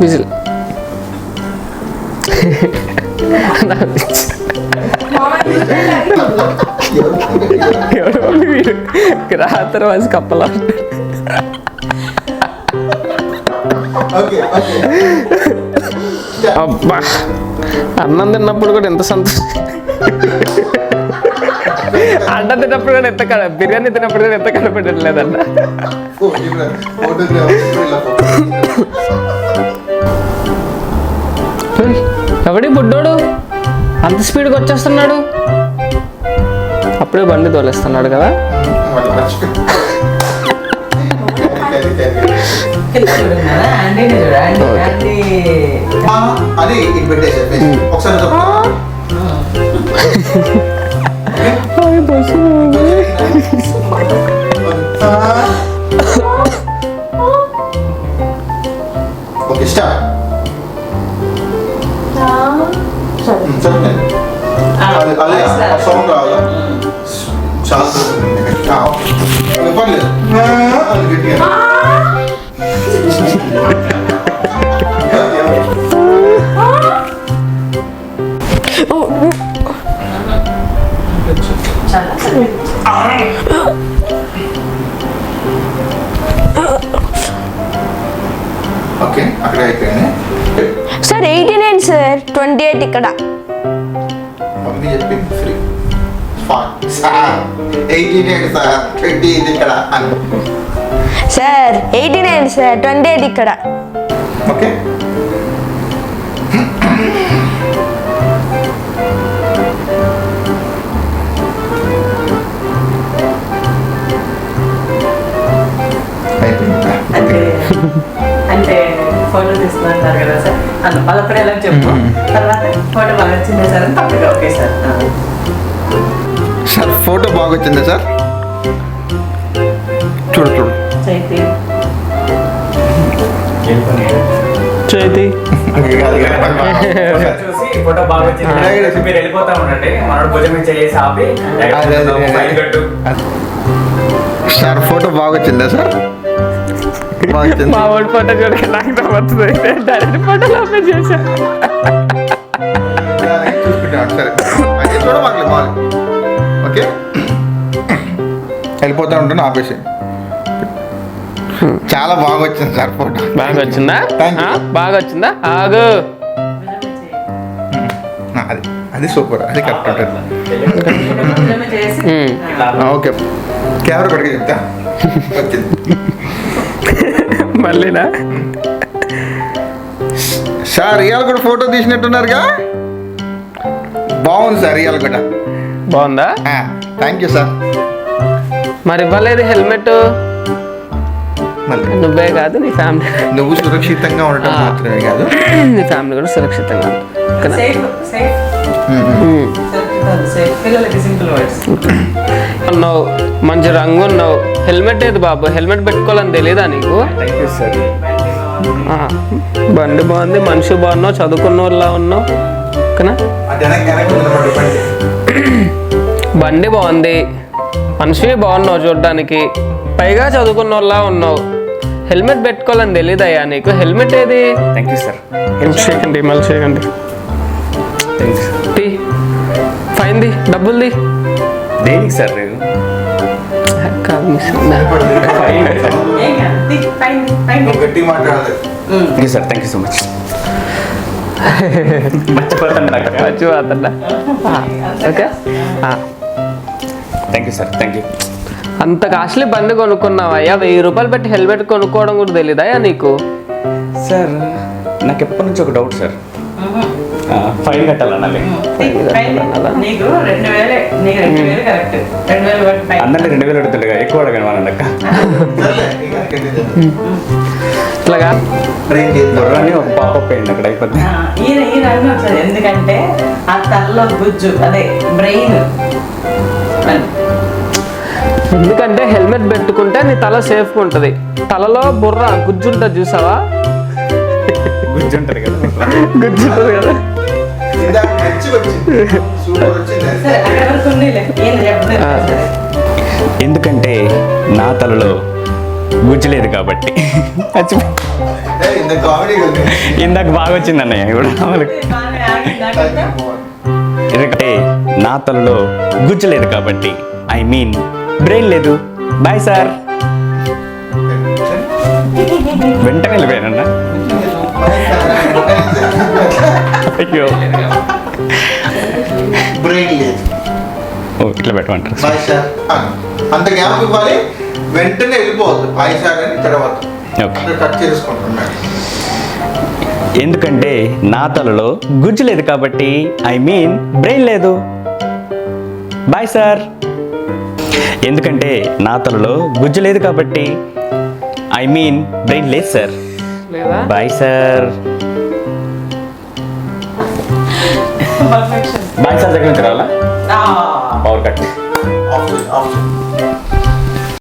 Whistle రాత్రి వచ్చి కప్పలా అబ్బా అన్నం తిన్నప్పుడు కూడా ఎంత సంతోషం, అన్నం తిన్నప్పుడు కూడా ఎంత బిర్యానీ తిన్నప్పుడు కూడా ఎంత కనపడలేదన్న. ఎవడి బుడ్డోడు అంత స్పీడ్గా వచ్చేస్తున్నాడు? అప్పుడే బండి తోలేస్తున్నాడు కదా. ఓకే అక్కడ అయిపోయింది సార్. 89 సార్, 28 ఇక్కడ. మమ్మీ చెప్పింది ఫ్రీ. 88 సార్, 28 ఇక్కడ. సార్ 89 సార్, 28 ఇక్కడ. ఓకే అంటే ఫోటో తీసుకుంటారు కదా సార్, అన్న పదప్పుడు ఎలా చెప్పు, తర్వాత ఫోటో బాగా వచ్చిందా సార్ అని పక్కగా. Okay sir. సార్ ఫోటో బాగా వచ్చిందా సార్? చూడు చూడు చైతి చైతి చూసి ఫోటో బాగా వచ్చింది మీరు వెళ్ళిపోతా ఉండండి, మనోడు భుజం మీద చేసి ఆపి ఫైన్ కట్టు. సార్ ఫోటో బాగా వచ్చిందా సార్? మా వాడి ఫోటో చూడక నాకు నవ్వుతుంది. డైరెక్ట్ ఫోటోలో అప్లై చేశా. చూసుకుంటాను సరే, అది చూడమాకలే మాలి. ఓకే వెళ్ళిపోతా ఉంటాను, ఆపేసి. చాలా బాగా వచ్చింది సార్ ఫోటో. బాగా వచ్చిందా? బాగా వచ్చిందా? ఆగు. అది అది సూపర్, అది కరెక్ట్ ఉంటుంది. ఓకే కెమెరా పడికి చెప్తా. వచ్చింది మళ్ళీనా? సార్ రియల్ కూడా ఫోటో తీసినట్టున్నారుగా? బాగుంది సార్ రియల్ కూడా. బాగుందా? Thank you sir. మరి ఇవ్వలేదు హెల్మెట్? మళ్ళీ నువ్వే కాదు, నీ ఫ్యామిలీ. నువ్వు సురక్షితంగా ఉండటం మాత్రమే కాదు, నీ ఫ్యామిలీ కూడా సురక్షితంగా ఉన్నావు. మంచి రంగు ఉన్నావు. హెల్మెట్ ఏది బాబు? హెల్మెట్ పెట్టుకోవాలని తెలియదా నీకు? బండి బాగుంది, మనిషి బాగున్నావు, చదువుకున్న వాళ్ళ ఉన్నావు. ఓకేనా? బండి బాగుంది, మనిషి బాగున్నావు చూడడానికి, పైగా చదువుకున్న వాళ్ళ ఉన్నావు. హెల్మెట్ పెట్టుకోవాలని తెలియదయ్యా నీకు? హెల్మెట్ ఏది? Thank you sir. చేయకండి, మళ్ళీ చేయకండి. ఫైన్ది, డబ్బుల్ది. దేనికి సార్? గట్టి మాట్లాడాలి. Thank you sir, thank you so much. మర్చిపోతాను. Okay, thank you sir, thank you. అంత కాస్ట్లీ బండి కొనుక్కున్నావయ్యా, 1000 రూపాయలు పెట్టి హెల్మెట్ కొనుక్కోవడం కూడా తెలీదయ్యా నీకు? సార్ నాకు ఎప్పటి నుంచి ఒక డౌట్ సార్, ఫైన్ కట్టాలన్నా? అందరినీ 2000 అడుగుతుండగా ఎక్కువ అడగను వాళ్ళ అక్క. ఇట్లాగా బుర్రాని ఒక పాపప్ అయింది అక్కడ అయిపోద్ది. ఎందుకంటే ఆ తలలో గుజ్జు, అదే బ్రెయిన్. ఎందుకంటే హెల్మెట్ పెట్టుకుంటే నీ తల సేఫ్గా ఉంటుంది. తలలో బుర్ర గుజ్జు ఉంటుంది, చూసావా? గుజ్జు ఉంటుంది కదా, గుజ్జు ఉంటుంది కదా. ఎందుకంటే నా తలలో గుజ్జు లేదు కాబట్టి ఇంత కామెడీ ఇందాక బాగా వచ్చింది అన్నయ్య కూడా బాగానే ఆగింది ఎందుకంటే నా తలలో గుజ్జు లేదు కాబట్టి ఐ మీన్ బ్రెయిన్ లేదు. Bye sir. వెంటనే వెళ్ళిపోయానన్నా. అయ్యో బ్రెయిన్ లేదు. ఓ ఇట్లా పెట్టమంటారు. బాయ్ సార్ అంత గ్యాప్ ఇవ్వాలి, వెంటనే వెళ్ళిపోవద్దు. బాయ్ సార్ అని తర్వాత ఓకే. కట్ చేసుకుంటున్నాను. ఎందుకంటే నా తలలో గుజ్జు లేదు కాబట్టి ఐ మీన్ బ్రెయిన్ లేదు. Bye sir. ఎందుకంటే నా తలలో గుజ్జు లేదు కాబట్టి ఐ మీన్ బ్రెయిన్ లేదు సార్. లేదా bye sir. Perfection bye sir దగ్గర నుంచి రావాలా? Power cut. ఆప్షన్